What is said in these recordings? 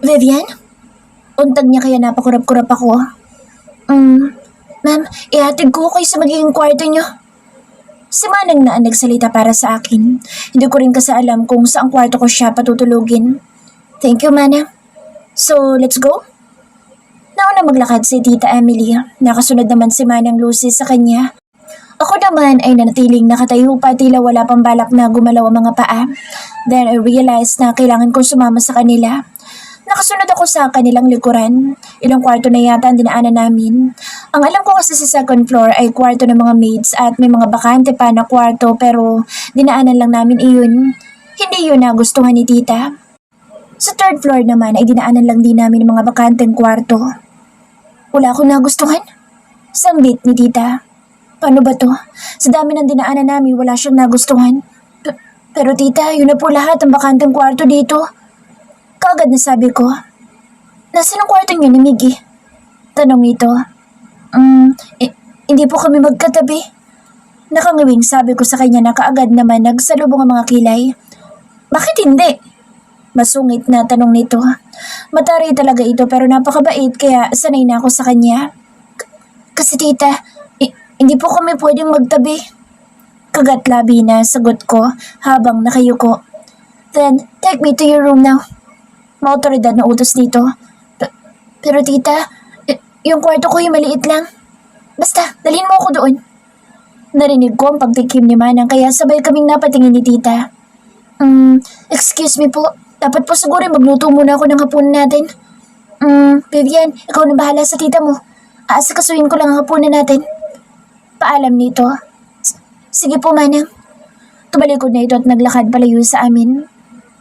Vivian? Untag niya kaya napakurap-kurap ako. Ma'am, ihatid ko kayo sa magiging kwarto niyo. Si Manang na ang nagsalita para sa akin. Hindi ko rin kasi alam kung saang kwarto ko siya patutulugin. Thank you, Manang. So, let's go? Nauna maglakad si Tita Emily. Nakasunod naman si Manang Lucy sa kanya. Ako naman ay nanatiling nakatayo pa tila wala pang balak na gumalaw ang mga paa. Then I realized na kailangan kong sumama sa kanila. Nakasunod ako sa kanilang likuran. Ilang kwarto na yata ang dinaanan namin. Ang alam ko kasi sa second floor ay kwarto ng mga maids at may mga bakante pa na kwarto pero dinaanan lang namin iyon. Hindi yun na gustuhan ni tita. Sa third floor naman ay dinaanan lang din namin ng mga bakanteng kwarto. Wala akong nagustuhan. Sangbit ni tita. Paano ba to? Sa dami ng dinaanan namin wala siyang nagustuhan. Pero tita, yun na po lahat ang bakanteng kwarto dito. Kaagad na sabi ko, nasaan ang kwarto niyo ni Miggy? Tanong nito. Hindi po kami magkatabi. Nakangawing sabi ko sa kanya na kaagad naman nagsalubong ang mga kilay. Bakit hindi? Masungit na tanong nito. Mataray talaga ito pero napakabait kaya sanay na ako sa kanya. Kasi tita, hindi po kami pwedeng magtabi. Kagat-labi na sagot ko habang nakayuko. Then, take me to your room now. Maotoridad na utos dito. Pero tita, yung kwarto ko yung maliit lang. Basta, dalhin mo ako doon. Narinig ko ang pagtikim ni Manang kaya sabay kaming napatingin ni tita. Excuse me po. Dapat po siguro magluto muna ako ng hapunan natin. Vivian, ikaw na bahala sa tita mo. Aasikasuhin ko lang ang hapunan natin. Paalam nito. Sige po, Manang. Tumalikod na ito at naglakad palayo sa amin.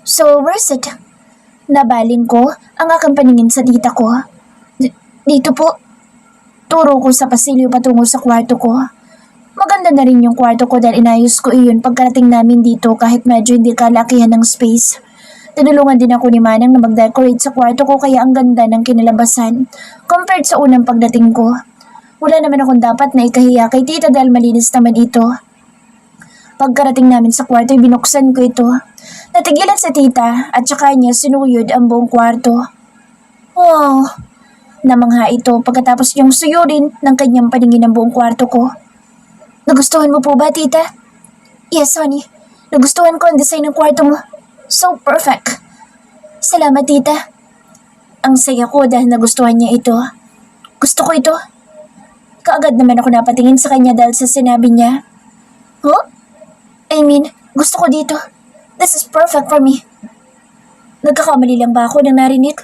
So, where's it? Nabaling ko ang aking paningin sa tita ko. Dito po. Turo ko sa pasilyo patungo sa kwarto ko. Maganda na rin yung kwarto ko dahil inayos ko iyon pagkarating namin dito kahit medyo hindi kalakihan ng space. Tinulungan din ako ni Manang na mag-decorate sa kwarto ko kaya ang ganda ng kinalabasan compared sa unang pagdating ko. Wala naman akong dapat na ikahiya kay tita dahil malinis naman ito. Pagkarating namin sa kwarto, binuksan ko ito. Natigilan sa tita at saka niya sinuyod ang buong kwarto. Wow! Namangha ito pagkatapos niyang suyurin ng kanyang paningin ang buong kwarto ko. Nagustuhan mo po ba, tita? Yes, honey. Nagustuhan ko ang design ng kwarto mo. So perfect. Salamat, tita. Ang saya ko dahil nagustuhan niya ito. Gusto ko ito. Kaagad naman ako napatingin sa kanya dahil sa sinabi niya. Huh? I mean, gusto ko dito. This is perfect for me. Nagkakamali lang ba ako nang narinig?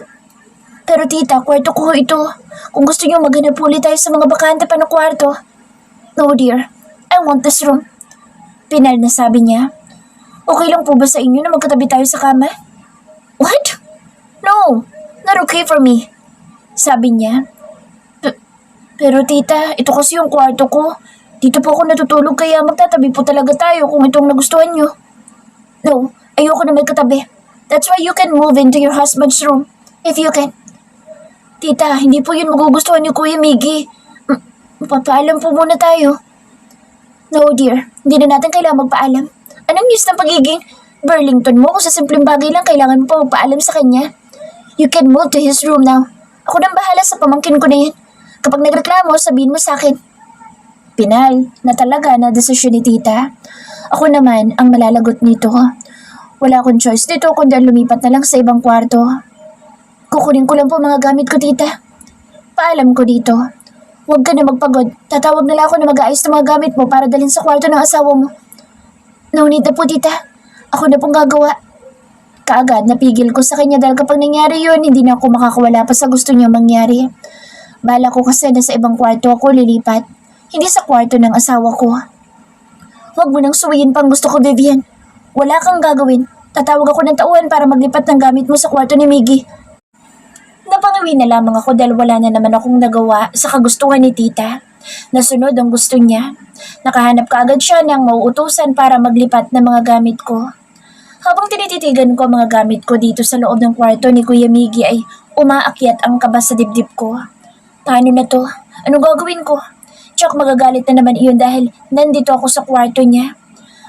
Pero tita, kwarto ko ito. Kung gusto niyo maghanap ulit tayo sa mga bakante pa na kwarto. No dear, I want this room. Pinal na sabi niya. Okay lang po ba sa inyo na magkatabi tayo sa kama? What? No, not okay for me. Sabi niya. Pero tita, ito kasi yung kwarto ko. Dito po ako natutulog kaya magtatabi po talaga tayo kung itong nagustuhan niyo. No, ayoko na may katabi. That's why you can move into your husband's room. If you can. Tita, hindi po yun magugustuhan ni Kuya Miggy. Papaalam po muna tayo. No dear, hindi na natin kailangan magpaalam. Anong news ng pagiging Burlington mo kung sa simpleng bagay lang kailangan mo pa magpaalam sa kanya? You can move to his room now. Ako nang bahala sa pamangkin ko na yan. Kapag nagreklamo, sabihin mo sa akin. Pinal na talaga na desisyon ni tita. Ako naman ang malalagot nito. Wala akong choice dito kundi lumipat na lang sa ibang kwarto. Kukunin ko lang po mga gamit ko, tita. Paalam ko dito. Huwag ka na magpagod. Tatawag na lang ako na mag-aayos ng mga gamit mo para dalhin sa kwarto ng asawa mo. No need na po, tita. Ako na pong gagawa. Kaagad napigil ko sa kanya dahil kapag nangyari yun, hindi na ako makakawala pa sa gusto niya mangyari. Bala ko kasi na sa ibang kwarto ako lilipat. Hindi sa kwarto ng asawa ko. Huwag mo nang suwiin pang gusto ko, Vivian. Wala kang gagawin. Tatawag ako ng tauhan para maglipat ng gamit mo sa kwarto ni Miggy. Napangawi na lamang ako dahil wala na naman akong nagawa sa kagustuhan ni tita. Nasunod ang gusto niya. Nakahanap kaagad siya ng mauutusan para maglipat ng mga gamit ko. Habang tinititigan ko ang mga gamit ko dito sa loob ng kwarto ni Kuya Miggy ay umaakyat ang kaba sa dibdib ko. Paano na to? Anong gagawin ko? Tsak magagalit na naman iyon dahil nandito ako sa kwarto niya.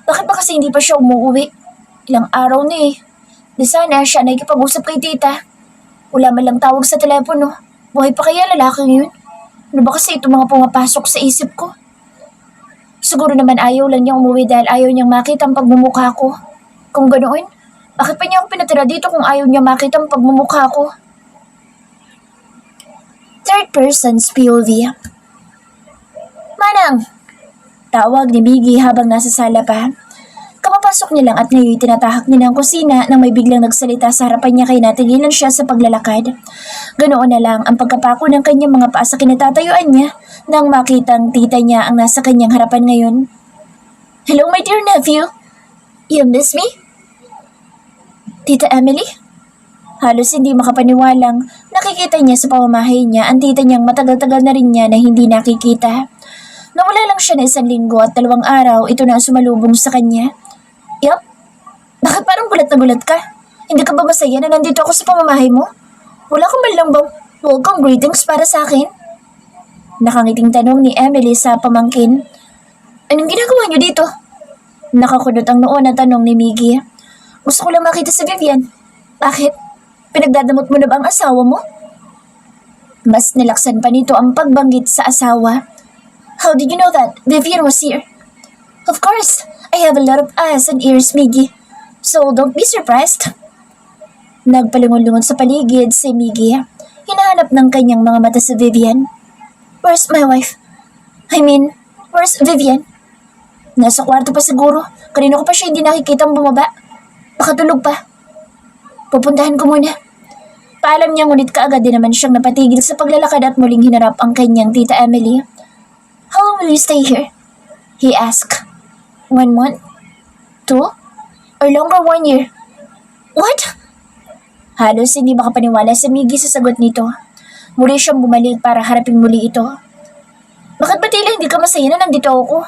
Bakit ba kasi hindi pa siya umuwi? Ilang araw na eh. Di sana siya nakikipag-usap kay tita. Wala man lang tawag sa telepono. Buhay pa kaya lalaking yun? Ano ba kasi ito mga pumapasok sa isip ko? Siguro naman ayaw lang niyang umuwi dahil ayaw niyang makita ang pagmumukha ko. Kung ganoon, bakit pa niya ako pinatira dito kung ayaw niya makita ang pagmumukha ko? Third person's POV. Manang! Tawag ni Miggy habang nasa sala pa. Kapapasok niya lang at ngayon tinatahak niya ang kusina nang may biglang nagsalita sa harapan niya kaya natigilan siya sa paglalakad. Ganoon na lang ang pagkapako ng kanyang mga paa sa kinatatayuan niya nang makitang tita niya ang nasa kanyang harapan ngayon. Hello my dear nephew! You miss me? Tita Emily? Halos hindi makapaniwalang nakikita niya sa pamamahay niya ang tita niyang matagal-tagal na rin niya na hindi nakikita. Nawala lang siya na 1 linggo at 2 araw ito na ang sumalubong sa kanya. Yup, bakit parang gulat na gulat ka? Hindi ka ba masaya na nandito ako sa pamamahay mo? Wala ka man lang bang welcome greetings para sa akin? Nakangiting tanong ni Emily sa pamangkin. Anong ginagawa niyo dito? Nakakunot ang noo na tanong ni Miggy. Gusto ko lang makita si Vivian. Bakit? Pinagdadamot mo na ba ang asawa mo? Mas nilaksan pa nito ang pagbanggit sa asawa. How did you know that Vivian was here? Of course, I have a lot of eyes and ears, Miggy. So don't be surprised. Nagpalingon-lingon sa paligid si Miggy. Hinahanap ng kanyang mga mata si Vivian. Where's my wife? Where's Vivian? Nasa kwarto pa siguro. Kanina ko pa siya hindi nakikitang bumaba. Baka tulog pa. Pupuntahan ko muna. Paalam niya ngunit kaagad din naman siyang napatigil sa paglalakad at muling hinarap ang kanyang tita Emily. How long will you stay here? He asked. 1 month? 2? Or longer 1 year? What? Halos hindi makapaniwala si Miggy sa sagot nito. Muli siyang bumalik para harapin muli ito. Bakit ba tila hindi ka masaya na nandito ako?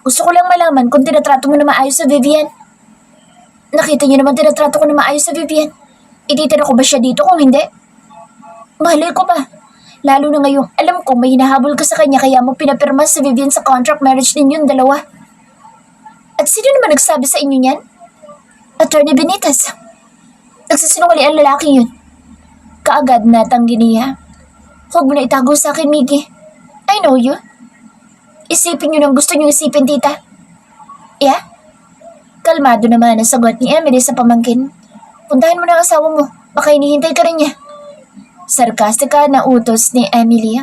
Gusto ko lang malaman kung tinatrato mo na maayos sa Vivian. Nakita niyo naman tinatrato ko na maayos sa Vivian. Ititira ko ba siya dito kung hindi? Mahalay ko ba? Lalo na ngayong alam ko may hinahabol ka sa kanya kaya mo pinapirma si Vivian sa contract marriage ninyong dalawa. At sino naman nagsabi sa inyo niyan? Attorney Benitez. Nagsisinungaling ang lalaki yun. Kaagad na tanggi niya. Huwag mo na itago sa akin, Miggy. I know you. Isipin niyo nang gusto niyo isipin, tita. Yeah? Kalmado naman ang sagot ni Emily sa pamangkin. Puntahan mo na ang asawa mo. Baka hinihintay ka rin niya. Sarkastika na utos ni Emily.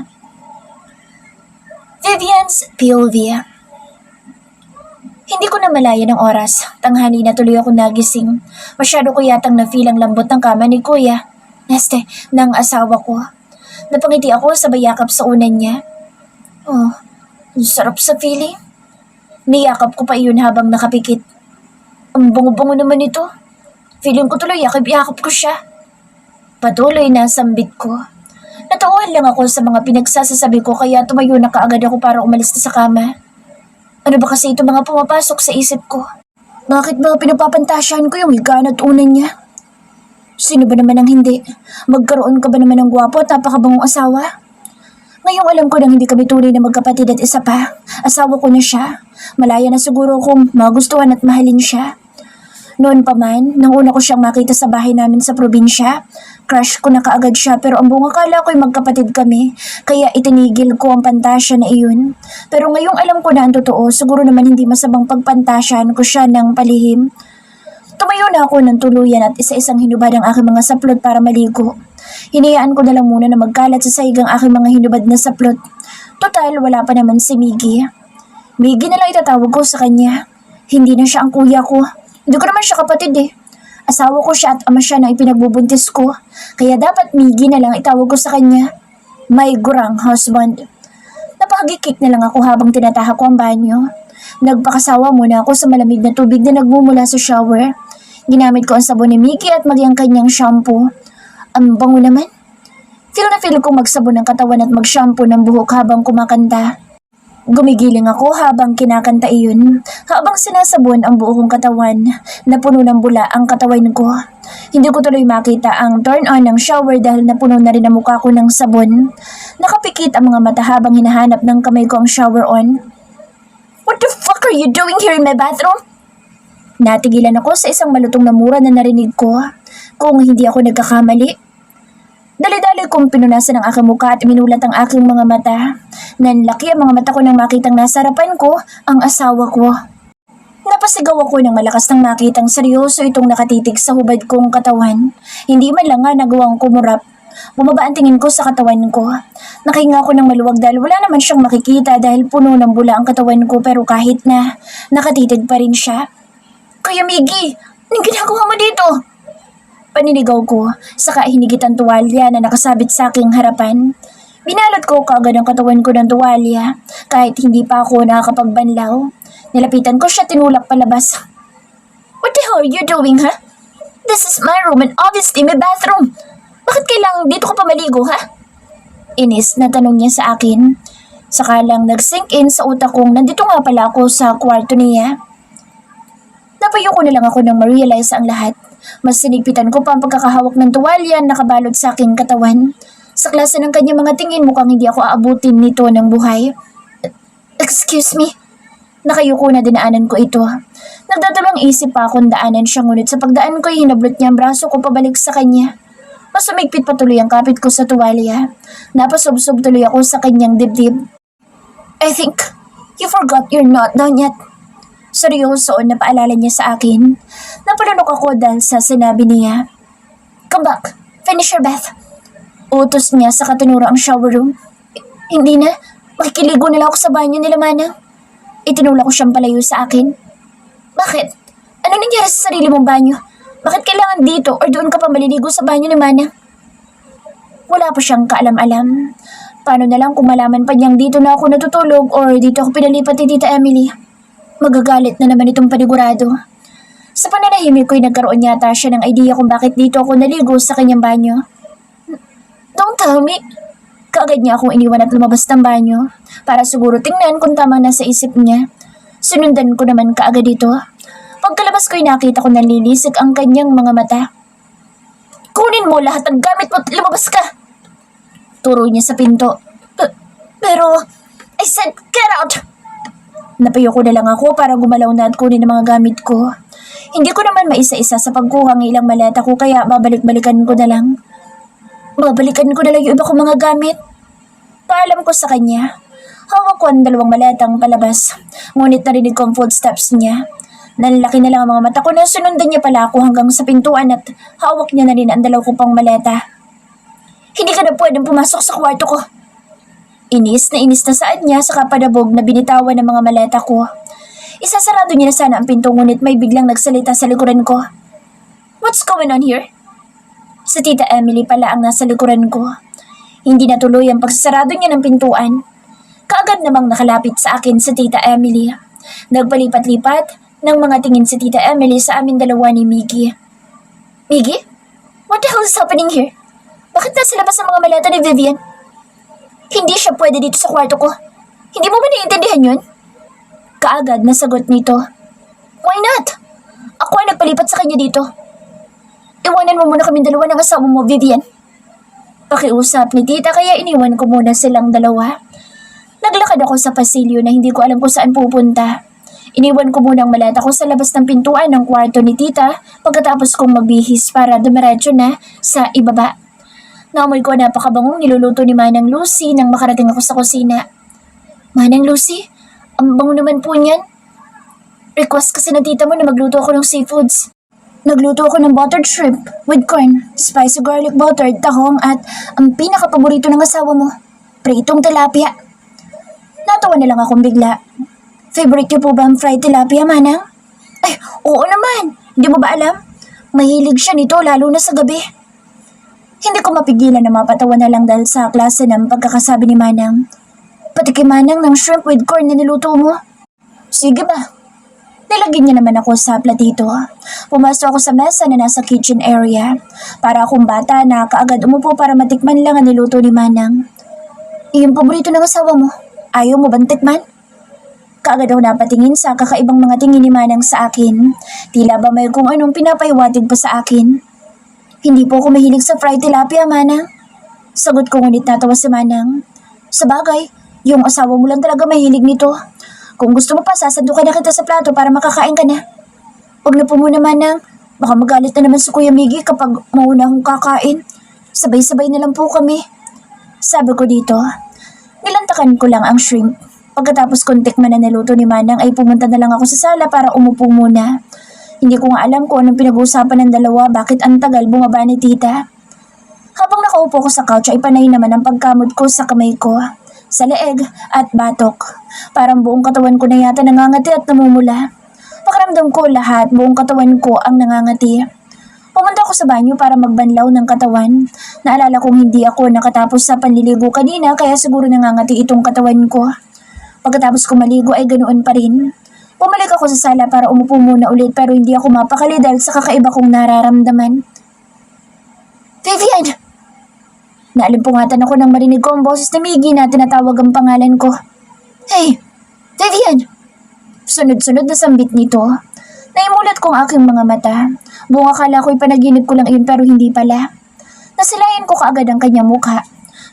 Vivian's POV. Hindi ko na malaya ng oras. Tanghali na tuloy ako nagising. Masyado ko yatang na-feel ang lambot ng kama ni Kuya. Ng asawa ko. Napangiti ako sa bayakap sa unan niya. Oh, ang sarap sa feeling. Niyakap ko pa iyon habang nakapikit. Ang bango-bango naman ito. Feeling ko tuloy yakap-yakap ko siya. Patuloy na sambit ko. Natauhan lang ako sa mga pinagsasasabi ko kaya tumayo na kaagad ako para umalis na sa kama. Ano ba kasi ito mga pumapasok sa isip ko? Bakit ba pinapapantasyahan ko yung higaan at unan niya? Sino ba naman ang hindi? Magkaroon ka ba naman ng gwapo at napakabangong asawa? Ngayong alam ko nang hindi kami tunay na magkapatid at isa pa. Asawa ko na siya. Malaya na siguro kung magustuhan at mahalin siya. Noon pa man, nang una ko siyang makita sa bahay namin sa probinsya, crush ko na kaagad siya pero ang buong akala ko'y magkapatid kami, kaya itinigil ko ang pantasya na iyon. Pero ngayong alam ko na ang totoo, siguro naman hindi masamang pagpantasyahan ko siya ng palihim. Tumayo na ako ng tuluyan at isa-isang hinubad ang aking mga saplot para maligo. Hinayaan ko na lang muna na magkalat sa sahig ang aking mga hinubad na saplot. Total, wala pa naman si Miggy. Miggy na lang itatawag ko sa kanya. Hindi na siya ang kuya ko. Hindi ko naman siya kapatid eh. Asawa ko siya at ama siya na ipinagbubuntis ko. Kaya dapat Miggy na lang itawag ko sa kanya. My gurang husband. Napakagikik na lang ako habang tinatahak ko ang banyo. Nagpakasawa muna ako sa malamig na tubig na nagmumula sa shower. Ginamit ko ang sabon ni Miggy at maging kanyang shampoo. Ang bango naman. Feel na feel kong magsabon ng katawan at mag-shampoo ng buhok habang kumakanta. Gumigiling ako habang kinakanta iyon, habang sinasabon ang buo kong katawan na puno ng bula ang katawan ko. Hindi ko tuloy makita ang turn on ng shower dahil napuno na rin ang mukha ko ng sabon. Nakapikit ang mga mata habang hinahanap ng kamay ko ang shower on. What the fuck are you doing here in my bathroom? Natigilan ako sa isang malutong na mura na narinig ko. Kung hindi ako nagkakamali. Dali-dali kong pinunasan ang aking mukha at minulat ang aking mga mata. Nanlaki ang mga mata ko nang makitang nasa harapan ko ang asawa ko. Napasigaw ako ng malakas nang makitang seryoso itong nakatitig sa hubad kong katawan. Hindi man lang nga nagawang kumurap. Bumaba ang tingin ko sa katawan ko. Nakahinga ako ng maluwag dahil wala naman siyang makikita dahil puno ng bula ang katawan ko pero kahit na nakatitig pa rin siya. Kuya Miggy, anong ginagawa mo dito? Paninigaw ko, saka hinigit ang tuwalya na nakasabit sa aking harapan. Binalot ko kaagad ang katawan ko ng tuwalya, kahit hindi pa ako nakakapagbanlaw. Nilapitan ko siya, tinulak palabas. What the hell are you doing, ha? This is my room and obviously my bathroom. Bakit kailangan dito ka pa maligo, ha? Inis na tanong niya sa akin. Saka lang nag-sink in sa utak kong nandito nga pala ako sa kwarto niya. Napayo ko na lang ako nang ma-realize ang lahat. Mas sinigpitan ko pa ang pagkakahawak ng tuwalya na nakabalot sa aking katawan. Sa klase ng kanyang mga tingin, mukhang hindi ako aabutin nito ng buhay. Excuse me? Nakayuko na dinaanan ko ito. Nagdadalawang isip pa akong daanan siya, ngunit sa pagdaan ko hinablot niya ang braso ko pabalik sa kanya. Mas sumigpit patuloy ang kapit ko sa tuwalya. Napasubsob tuloy ako sa kanyang dibdib. I think you forgot you're not done yet. Seryoso na paalala niya sa akin. Napalunok ako dahil sa sinabi niya. Come back, finish your bath. Utos niya sa katunuro ang shower room. Hindi na, makikiligo nila ako sa banyo nila, Manang. Itinulak ko siyang palayo sa akin. Bakit? Ano nangyari sa sarili mong banyo? Bakit kailangan dito or doon ka pa maliligo sa banyo ni Manang? Wala pa siyang kaalam-alam. Paano na lang kung malaman pa niyang dito na ako natutulog or dito ako pinalipat ni Tita Emily? Magagalit na naman itong panigurado. Sa pananahimik ko'y nagkaroon yata siya ng idea kung bakit dito ako naligo sa kanyang banyo. Don't tell me. Kaagad niya akong iniwan at lumabas ng banyo para siguro tingnan kung tama na sa isip niya. Sinundan ko naman kaagad ito. Pagkalabas ko'y nakita ko nanlilisik ang kanyang mga mata. Kunin mo lahat ng gamit mo at lumabas ka! Turo niya sa pinto. Pero, I said get out! Napayo ko na lang ako para gumalaw na at kunin ang mga gamit ko. Hindi ko naman maisa-isa sa pagkuha ng ilang maleta ko kaya babalik-balikan ko na lang. Babalikan ko na lang yung iba kong mga gamit. Paalam ko sa kanya. Hawak ko ang 2 maletang palabas. Ngunit narinig ko ang footsteps niya. Nanlaki na lang ang mga mata ko na sunundan niya pala ako hanggang sa pintuan at hawak niya na rin ang 2 ko pang maleta. Hindi ka na pwedeng pumasok sa kwarto ko. Inis na saad niya sa kapadabog na binitawan ng mga maleta ko. Isasarado niya na sana ang pinto ngunit may biglang nagsalita sa likuran ko. What's going on here? Si Tita Emily pala ang nasa likuran ko. Hindi natuloy ang pagsasarado niya ng pintuan. Kaagad namang nakalapit sa akin si Tita Emily. Nagpalipat-lipat ng mga tingin si Tita Emily sa amin dalawa ni Miggy. Miggy? What the hell is happening here? Bakit nasa labas ang mga maleta ni Vivian? Hindi siya pwede dito sa kwarto ko. Hindi mo ba naiintindihan yun? Kaagad na sagot nito. Why not? Ako ay nagpalipat sa kanya dito. Iwanan mo muna kaming dalawa ng asawa mo, Vivian. Pakiusap ni tita kaya iniwan ko muna silang dalawa. Naglakad ako sa pasilyo na hindi ko alam kung saan pupunta. Iniwan ko muna ang maleta ko sa labas ng pintuan ng kwarto ni tita pagkatapos kong magbihis para dumiretso na sa ibaba. Naamoy ko napakabangong niluluto ni Manang Lucy nang makarating ako sa kusina. Manang Lucy, ang bango naman po niyan. Request kasi ng tita mo na magluto ako ng seafoods. Nagluto ako ng buttered shrimp with corn, spicy garlic butter, tahong at ang pinaka-paborito ng asawa mo, pritong tilapia. Natawa na lang akong bigla. Favorite niyo po ba ang fried tilapia, Manang? Ay, oo naman. Hindi mo ba alam? Mahilig siya nito lalo na sa gabi. Hindi ko mapigilan na mapatawa na lang dahil sa klase ng pagkakasabi ni Manang. Pati kay Manang ng shrimp with corn na niluto mo. Sige ba? Nilagyan niya naman ako sa platito. Pumasok ako sa mesa na nasa kitchen area. Para akong bata na kaagad umupo para matikman lang ang niluto ni Manang. Yung paborito ng asawa mo, ayaw mo bang tikman? Kaagad ako napatingin sa kakaibang mga tingin ni Manang sa akin. Tila ba may kung anong pinapahiwatig pa sa akin. Hindi po ako mahilig sa fried tilapia, Manang. Sagot ko ngunit natawa si Manang. Sa bagay, yung asawa mo lang talaga mahilig nito. Kung gusto mo pa, sasandukan na kita sa plato para makakain ka na. Huwag na po muna, Manang. Baka magalit na naman si Kuya Miggy kapag mauna akong kakain. Sabay-sabay na lang po kami. Sabi ko dito. Nilantakan ko lang ang shrimp. Pagkatapos kong tikman na niluto ni Manang ay pumunta na lang ako sa sala para umupo muna. Hindi ko nga alam kung anong pinag-uusapan ng dalawa, bakit ang tagal bumaba ni tita. Habang nakaupo ko sa couch ay panay naman ang pagkamot ko sa kamay ko, sa leeg at batok. Parang buong katawan ko na yata nangangati at namumula. Pakiramdam ko lahat, buong katawan ko ang nangangati. Pumunta ako sa banyo para magbanlaw ng katawan. Naalala kong hindi ako nakatapos sa panliligo kanina kaya siguro nangangati itong katawan ko. Pagkatapos ko maligo ay ganoon pa rin. Bumalik ako sa sala para umupo muna ulit pero hindi ako mapakali dahil sa kakaiba kong nararamdaman. Vivian! Naalimpungatan ako nang marinig ko ang boses ni Miggy na tinatawag ang pangalan ko. Hey! Vivian! Sunod-sunod na sambit nito. Naimulat ko ang aking mga mata. Buong akala ko'y panaginip ko lang iyon pero hindi pala. Nasilayan ko kaagad ang kanyang mukha.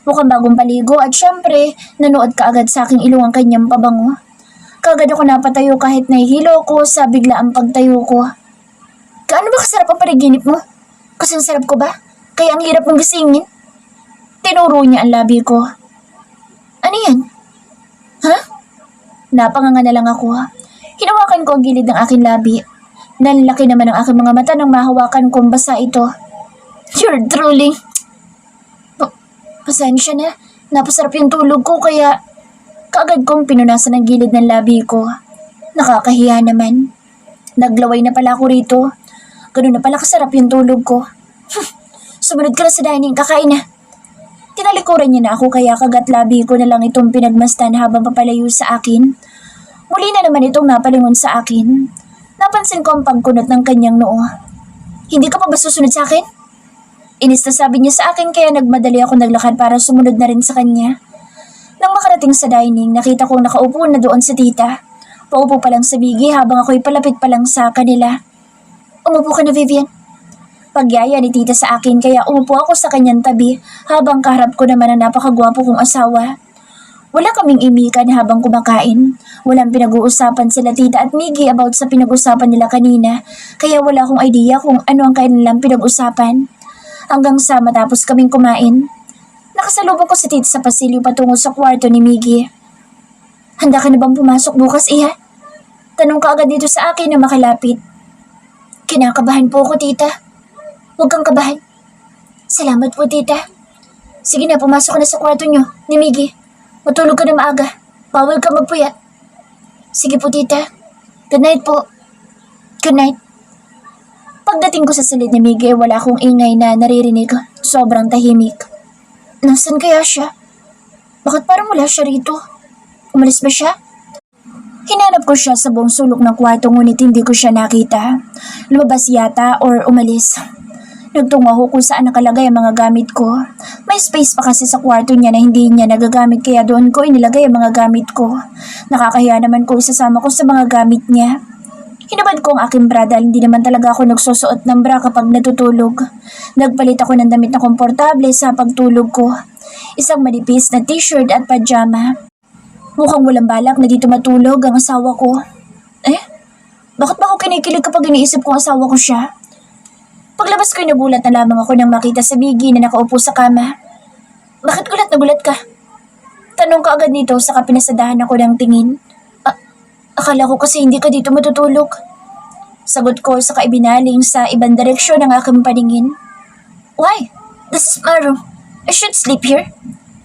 Mukhang bagong paligo at syempre, nanood kaagad sa aking ilong ang kanyang pabango. Kaagad ako napatayo kahit nahihilo ko sa biglaang pagtayo ko. Gaano ba kasarap ang panaginip mo? Kasing sarap ko ba? Kaya ang hirap mong gisingin? Tinuro niya ang labi ko. Ano yan? Ha? Napanganga na lang ako. Hinawakan ko ang gilid ng aking labi. Nanlaki naman ang aking mga mata nang mahawakan kong basa ito. You're drooling. Pasensya na. Napasarap yung tulog ko kaya kaagad kong pinunasan ang gilid ng labi ko. Nakakahiya naman. Naglaway na pala ako rito. Ganun na pala kasarap yung tulog ko. Sumunod ka na sa dining, kakain na. Tinalikuran niya na ako kaya kagat labi ko na lang itong pinagmasdan habang papalayo sa akin. Muli na naman itong napalingon sa akin. Napansin ko ang pagkunot ng kanyang noo. Hindi ka pa ba susunod sa akin? Inis na sabi niya sa akin kaya nagmadali ako naglakad para sumunod na rin sa kanya. Nang makarating sa dining, nakita kong nakaupo na doon si tita. Paupo pa lang sa bigi habang ako'y palapit pa lang sa kanila. Umupo ka na, Vivian. Pagyaya ni tita sa akin kaya umupo ako sa kanyang tabi habang kaharap ko naman ang napakagwapo kong asawa. Wala kaming imikan habang kumakain. Walang pinag-uusapan sila tita at Miggy about sa pinag-usapan nila kanina kaya wala akong idea kung ano ang kanilang pinag-usapan. Hanggang sa matapos kaming kumain, nakasalubong ko si tita sa pasilyo patungo sa kwarto ni Miggy. Handa ka na bang pumasok bukas, iha? Tanong ka agad dito sa akin na makalapit. Kinakabahan po ako, tita. Huwag kang kabahan. Salamat po, tita. Sige na, pumasok ka na sa kwarto niyo ni Miggy. Matulog ka na maaga. Bawal ka magpuyat. Sige po, tita. Good night po. Good night. Pagdating ko sa silid ni Miggy, wala akong ingay na naririnig. Sobrang tahimik. Nasaan kaya siya? Bakit parang wala siya rito? Umalis ba siya? Hinanap ko siya sa buong sulok ng kwarto ngunit hindi ko siya nakita. Lumabas yata or umalis. Nagtungo ako kung saan nakalagay ang mga gamit ko. May space pa kasi sa kwarto niya na hindi niya nagagamit kaya doon ko inilagay ang mga gamit ko. Nakakahiya naman kung isasama ko sa mga gamit niya. Hinabad ko ang aking bra dahil hindi naman talaga ako nagsusuot ng bra kapag natutulog. Nagpalit ako ng damit na komportable sa pagtulog ko. Isang manipis na t-shirt at pajama. Mukhang walang balak na dito matulog ang asawa ko. Bakit ba ako kinikilig kapag iniisip kong asawa ko siya? Paglabas ko'y nagulat na lamang ako nang makita si Miggy na nakaupo sa kama. Bakit gulat na gulat ka? Tanong ka agad nito saka pinasadahan ako ng tingin. Akala ko kasi hindi ka dito matutulog. Sagot ko saka ibinaling sa ibang direksyon ng aking paningin. Why? This is my room. I should sleep here.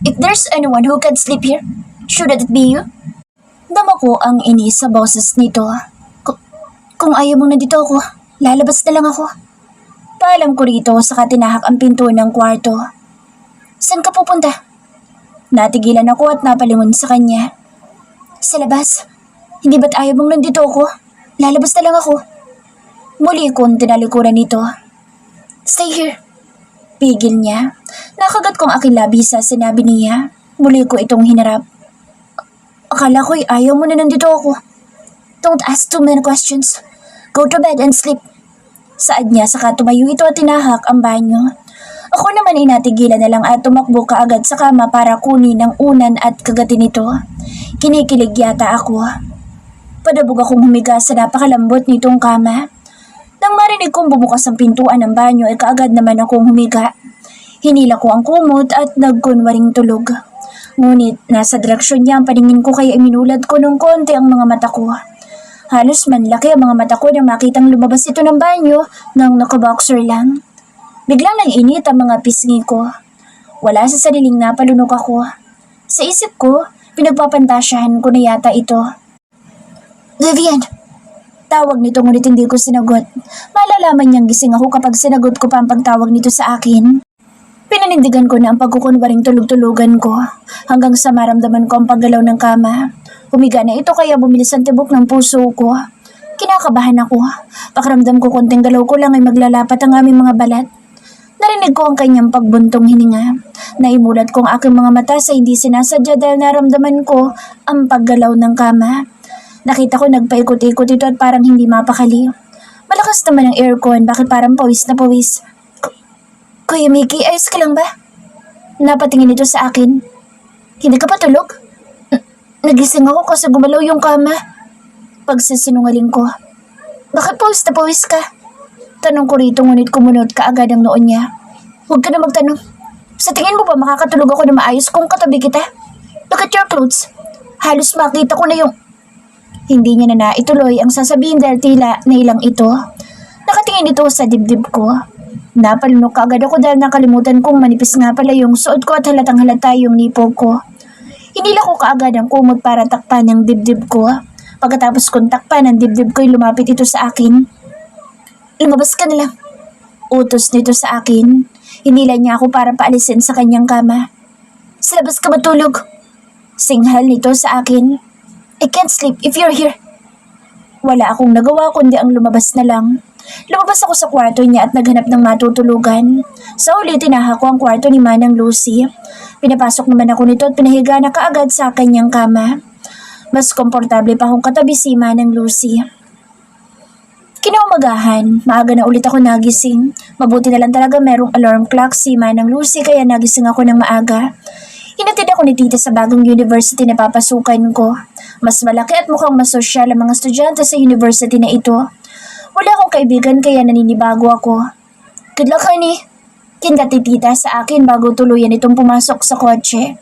If there's anyone who can sleep here, should it be you? Dama ko ang inis sa boses nito. Kung ayaw mong nandito ako, lalabas na lang ako. Paalam ko rito saka tinahak ang pinto ng kwarto. Saan ka pupunta? Natigilan ako at napalingon sa kanya. Sa labas. Hindi ba't ayaw mong nandito ako? Lalabas na lang ako. Muli kong tinalikuran nito. Stay here. Pigil niya. Nakagat kong aking labi sa sinabi niya. Muli ko itong hinarap. Akala ko'y ayaw mo na nandito ako. Don't ask too many questions. Go to bed and sleep. Saad niya saka tumayo ito at tinahak ang banyo. Ako naman ay natigilan na lang at tumakbo kaagad sa kama para kunin ang unan at kagatin nito. Kinikilig yata ako. Padabog akong humiga sa napakalambot nitong kama. Nang marinig kong bumukas ang pintuan ng banyo ay kaagad naman akong humiga. Hinila ko ang kumot at nagkunwaring tulog. Ngunit nasa direksyon niya ang paningin ko kaya iminulad ko ng konti ang mga mata ko. Halos manlaki ang mga mata ko nang makitang lumabas ito ng banyo nang nakaboxer lang. Biglang nag-init ang mga pisngi ko. Wala sa sariling napalunok ako. Sa isip ko, pinagpapantasyahan ko na yata ito. Vivian! Tawag nito ngunit hindi ko sinagot. Malalaman niyang gising ako kapag sinagot ko pa ang pagtawag nito sa akin. Pinanindigan ko na ang pagkukunwaring tulog-tulugan ko hanggang sa maramdaman ko ang paggalaw ng kama. Humiga na ito kaya bumilis ang tibok ng puso ko. Kinakabahan ako. Pakiramdam ko konting galaw ko lang ay maglalapat ang aming mga balat. Narinig ko ang kanyang pagbuntong hininga. Naimulat ko ang aking mga mata sa hindi sinasadya dahil naramdaman ko ang paggalaw ng kama. Nakita ko nagpaikot-ikot ito at parang hindi mapakali. Malakas naman ang aircon, bakit parang pawis na pawis? Kuya Mickey, ayos ka lang ba? Napatingin ito sa akin. Hindi ka pa tulog? Nagising ako kasi gumalaw yung kama. Pagsisinungaling ko. Bakit pawis na pawis ka? Tanong ko rito ngunit kumunod kaagad ang noon niya. Huwag ka na magtanong. Sa tingin mo ba makakatulog ako na maayos kung katabi kita? Look at your clothes. Halos makita ko na yung... Hindi niya na naituloy ang sasabihin dahil tila nailang ito. Nakatingin ito sa dibdib ko. Napalunok kaagad ako dahil nakalimutan kong manipis nga pala yung suot ko at halatang halata yung nipo ko. Hinila ko kaagad ang kumot para takpan ang dibdib ko. Pagkatapos kong takpan ang dibdib ko'y lumapit ito sa akin. Lumabas ka na lang. Utos nito sa akin. Hinila niya ako para paalisin sa kanyang kama. Sa labas ka matulog. Singhal nito sa akin. I can't sleep if you're here. Wala akong nagawa kundi ang lumabas na lang. Lumabas ako sa kwarto niya at naghanap ng matutulugan. Sa uli, tinaha ko ang kwarto ni Manang Lucy. Pinapasok naman ako nito at pinahiga na kaagad sa kanyang kama. Mas komportable pa akong katabi si Manang Lucy. Kinaumagahan, maaga na ulit ako nagising. Mabuti na lang talaga merong alarm clock si Manang Lucy kaya nagising ako ng maaga. Hinatid ako ni tita sa bagong university na papasukan ko. Mas malaki at mukhang mas sosyal ang mga estudyante sa university na ito. Wala akong kaibigan kaya naninibago ako. Good luck, honey. Kindati tita sa akin bago tuluyan itong pumasok sa kotse.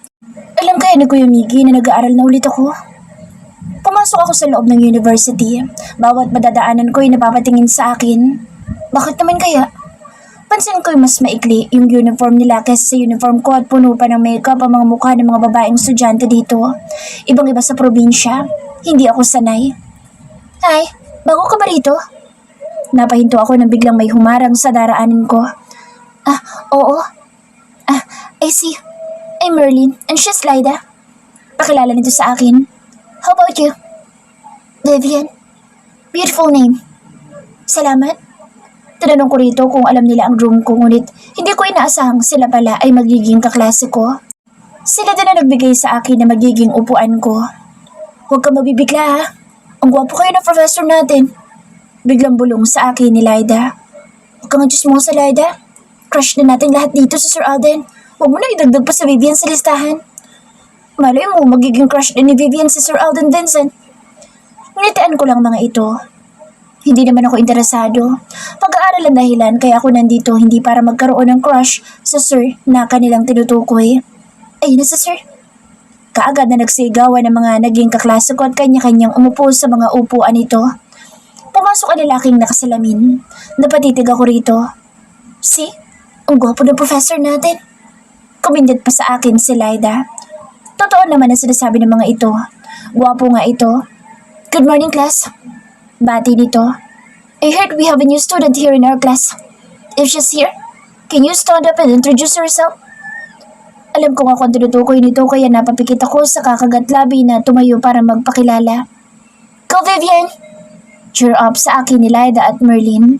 Alam kaya ni Kuya Miggy na nag-aaral na ulit ako. Pumasok ako sa loob ng university. Bawat madadaanan ko'y napapatingin sa akin. Bakit naman kaya? Pansin ko'y mas maikli yung uniform nila kaysa sa uniform ko at puno pa ng makeup ang mga mukha ng mga babaeng estudyante dito. Ibang-iba sa probinsya. Hindi ako sanay. Ay, bago ka ba rito? Napahinto ako nang biglang may humarang sa daraanan ko. Ah, oo. I see. I'm Merlin and she's Lyda. Pakilala nito sa akin. How about you? Vivian. Beautiful name. Salamat. Tinanong ko rito kung alam nila ang room ko ngunit hindi ko inaasahang sila pala ay magiging kaklase ko. Sila din na nagbigay sa akin na magiging upuan ko. Huwag ka mabibigla ha. Ang gwapo kayo ng professor natin. Biglang bulong sa akin ni Lyda. Huwag kang adjust mo sa Lyda. Crush na natin lahat dito sa Sir Alden. Huwag mo na idagdag pa sa Vivian sa listahan. Malay mo, magiging crush din ni Vivian si Sir Alden Vincent. Nginitian ko lang mga ito. Hindi naman ako interesado. Pag-aaral ang dahilan kaya ako nandito hindi para magkaroon ng crush sa Sir na kanilang tinutukoy. Ayun na sa Sir. Kaagad na nagsigawan ng mga naging kaklase ko at kanya-kanyang umupo sa mga upuan nito. Pumasok ang lalaking nakasalamin. Napatitig ako rito. See? Ang gwapo ng professor natin. Kumindat pa sa akin si Lyda. Totoo naman ang sinasabi ng mga ito. Gwapo nga ito. Good morning, class. Bati nito. I heard we have a new student here in our class. If she's here, can you stand up and introduce yourself? Alam ko nga kung tinutukoy nito kaya napapikit ako sa kakagat labi na tumayo para magpakilala. Go, Vivian! Cheer up sa akin ni Lyda at Merlin.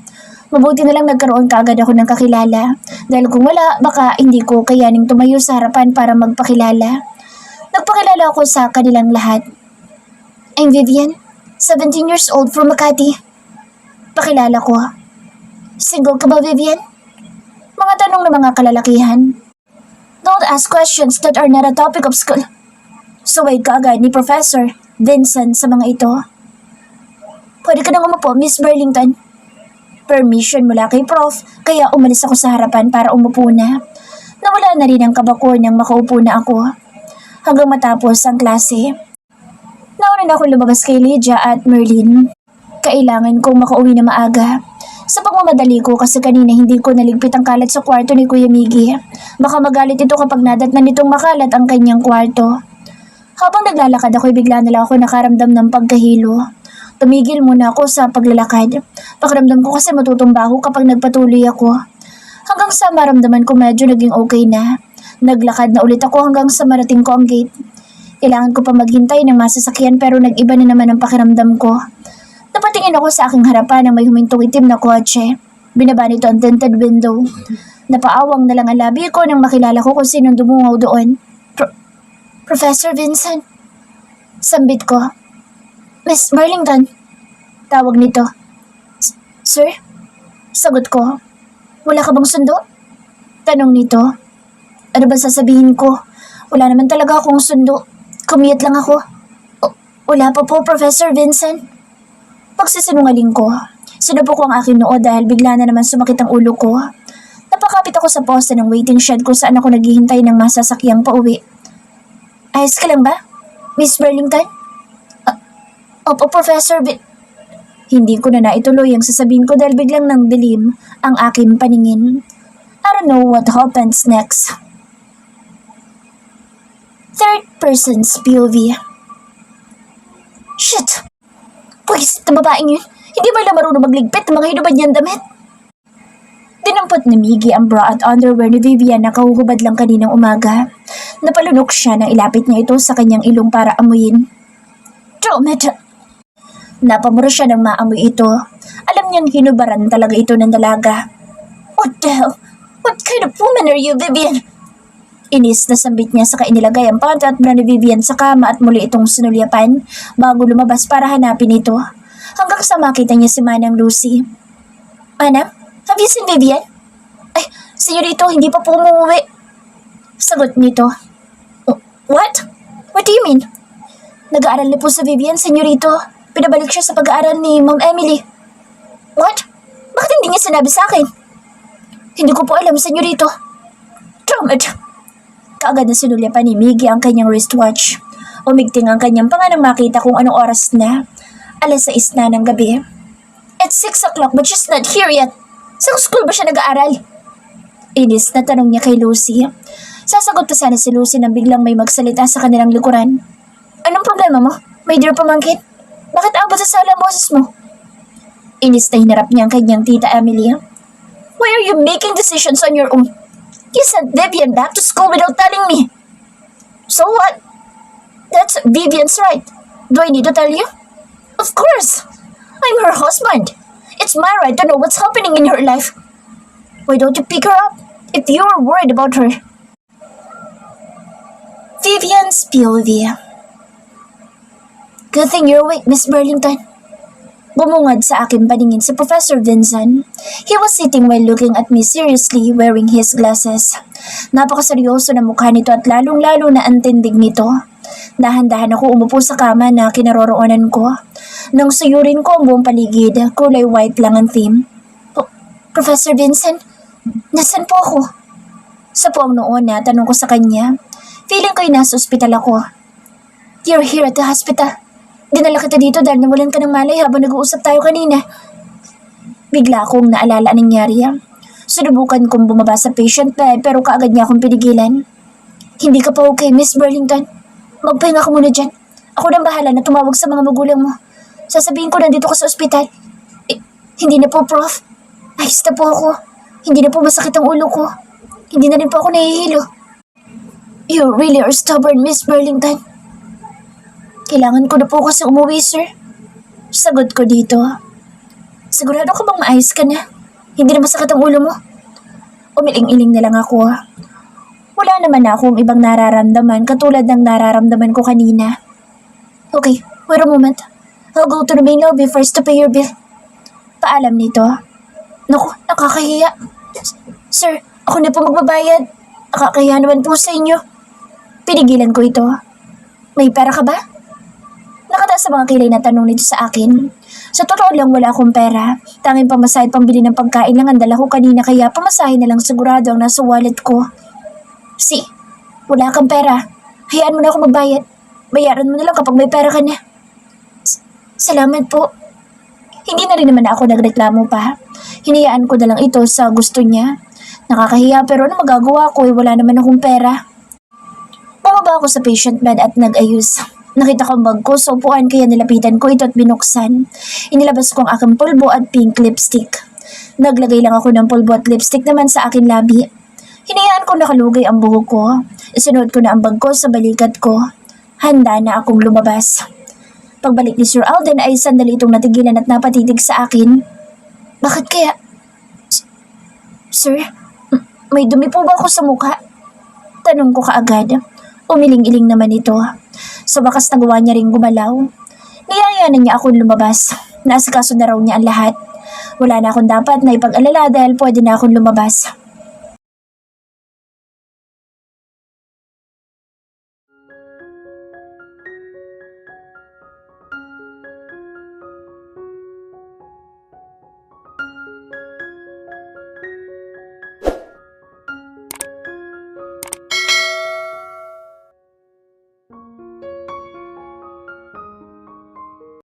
Mabuti na lang nagkaroon kaagad ako ng kakilala dahil kung wala baka hindi ko kayaning tumayo sa harapan para magpakilala. Nagpakilala ako sa kanilang lahat. I'm Vivian, 17 years old from Makati. Pakilala ko. Single ka ba, Vivian? Mga tanong ng mga kalalakihan. Don't ask questions that are not a topic of school. Suway ka agad ni Professor Vincent sa mga ito. Pwede ka nang umupo, Miss Burlington. Permission mula kay Prof, kaya umalis ako sa harapan para umupo na. Nawala na rin ang kabako nang makaupo na ako. Hanggang matapos ang klase. Nauna na ako lumabas kay Lydia at Merlin. Kailangan kong makauwi na maaga. Sa pagmamadali ko kasi kanina hindi ko naligpit ang kalat sa kwarto ni Kuya Miggy. Baka magalit ito kapag nadatnan nitong makalat ang kanyang kwarto. Habang naglalakad ako'y bigla na lang ako nakaramdam ng pagkahilo. Tumigil muna ako sa paglalakad. Pakiramdam ko kasi matutumba ako kapag nagpatuloy ako. Hanggang sa maramdaman ko medyo naging okay na. Naglakad na ulit ako hanggang sa marating ko ang gate. Kailangan ko pa maghintay ng masasakyan pero nag-iba na naman ang pakiramdam ko. Napatingin ako sa aking harapan ng may humintong itim na kotse. Binaba nito ang tinted window. Napaawang na lang ang labi ko nang makilala ko kung sinong dumungaw doon. Professor Vincent. Sambit ko. Miss Marlington. Tawag nito. Sir? Sagot ko. Wala ka bang sundo? Tanong nito. Ano ba sasabihin ko? Wala naman talaga akong sundo. Commute lang ako. Wala pa po, Professor Vincent. Pagsisinungaling ko, sinubo ko ang aking noo dahil bigla na naman sumakit ang ulo ko. Napakapit ako sa poste ng waiting shed kung saan ako naghihintay ng masasakyang pauwi. Ayos ka lang ba, Miss Burlington? Opo, Professor Hindi ko na naituloy ang sasabihin ko dahil biglang nang dilim ang aking paningin. I don't know what happens next. Third person's POV. Shit! Pwisit na babaeng yun. Hindi ba lang marunong magligpit ng mga hinubad niyang damit? Dinampot ni Miggy ang bra at underwear ni Vivian na kahuhubad lang kaninang umaga. Napalunok siya nang ilapit niya ito sa kanyang ilong para amuyin. Dromit! Napamura siya nang maamoy ito. Alam niyang hinubaran talaga ito ng dalaga. What the hell? What kind of woman are you, Vivian? Inis na sambit niya sa inilagay ang pantat na ni Vivian sa kama at muli itong sinulyapan bago lumabas para hanapin ito. Hanggang sa makita niya si Manang Lucy. Manang, have you seen Vivian? Ay, senyorito, hindi pa po umuwi. Sagot nito. What? What do you mean? Nag-aaral na po sa Vivian, senyorito. Pinabalik siya sa pag-aaral ni Ma'am Emily. What? Bakit hindi niya sinabi sa akin? Hindi ko po alam, senyorito. Drummed! Kaagad na sinulyapan ni Miggy ang kanyang wristwatch. Umigting ang kanyang panga nang makita kung anong oras na. 6:00 na ng gabi. It's 6 o'clock but she's not here yet. Sa school ba siya nag-aaral? Inis na tanong niya kay Lucy. Sasagot pa sana si Lucy nang biglang may magsalita sa kanilang likuran. Anong problema mo, my dear pamangkin? Bakit abot sa sala ang boses mo? Inis na hinarap niya ang kanyang tita Emily. Why are you making decisions on your own? You sent Vivian back to school without telling me. So what? That's Vivian's right. Do I need to tell you? Of course. I'm her husband. It's my right to know what's happening in her life. Why don't you pick her up if you're worried about her? Vivian's POV. Good thing you're awake, Miss Burlington. Bumungad sa akin paningin si Professor Vincent. He was sitting while looking at me seriously wearing his glasses. Napakaseryoso na mukha nito at lalong-lalo na ang tindig nito. Dahan-dahan ako umupo sa kama na kinaroroonan ko. Nang suyurin ko ang buong paligid, kulay white lang ang theme. Professor Vincent, nasan po ako? Sa puwang noon na tanong ko sa kanya. Feeling ko'y nasa ospital ako. You're here at the hospital. Dinala kita dito dahil nawalan ka ng malay habang nag-uusap tayo kanina. Bigla akong naalala ang nangyari. Sinubukan kong bumaba sa patient bed pero kaagad niya akong pinigilan. Hindi ka pa okay, Miss Burlington. Magpahinga ka muna dyan. Ako nang bahala na tumawag sa mga magulang mo. Sasabihin ko nandito ka sa ospital. Hindi na po, Prof. Ayos na po ako. Hindi na po masakit ang ulo ko. Hindi na rin po ako nahihilo. You really are stubborn, Miss Burlington. Kailangan ko na po kasi umuwi, sir. Sagot ko dito. Sigurado ka bang maayos ka na? Hindi na masakit ang ulo mo? Umiling-iling na lang ako. Wala naman akong ibang nararamdaman katulad ng nararamdaman ko kanina. Okay, wait a moment. I'll go to the main lobby first to pay your bill. Paalam nito. Naku, nakakahiya. Sir, ako na po magbabayad. Nakakahiya naman po sa inyo. Pinigilan ko ito. May pera ka ba? Nakataas sa mga kilay na tanong nito sa akin. Sa totoo lang wala akong pera. Tanging pamasahe at pambili ng pagkain lang ang dala ko kanina kaya pamasahe na lang sigurado ang nasa wallet ko. Si, wala kang pera. Hayaan mo na ako magbayad. Bayaran mo na lang kapag may pera ka na. Salamat po. Hindi na rin naman ako nagreklamo pa. Hinayaan ko na lang ito sa gusto niya. Nakakahiya pero ano magagawa ko wala naman akong pera. Bumaba ako sa patient bed at nag-ayos. Nakita ko ang bag ko sa upuan kaya nilapitan ko ito at binuksan. Inilabas ko ang aking pulbo at pink lipstick. Naglagay lang ako ng pulbo at lipstick naman sa aking labi. Hinayaan ko nakalugay ang buhok ko. Isinuot ko na ang bag ko sa balikat ko. Handa na akong lumabas. Pagbalik ni Sir Alden ay sandali itong natigilan at napatitig sa akin. Bakit kaya? Sir, may dumi po ba ako sa mukha? Tanong ko kaagad. Umiling-iling naman ito. Sa wakas nagawa niya ring gumalaw. Niyayanan niya akong lumabas. Naasikaso na raw niya ang lahat. Wala na akong dapat na ipag-alala dahil pwede na akong lumabas.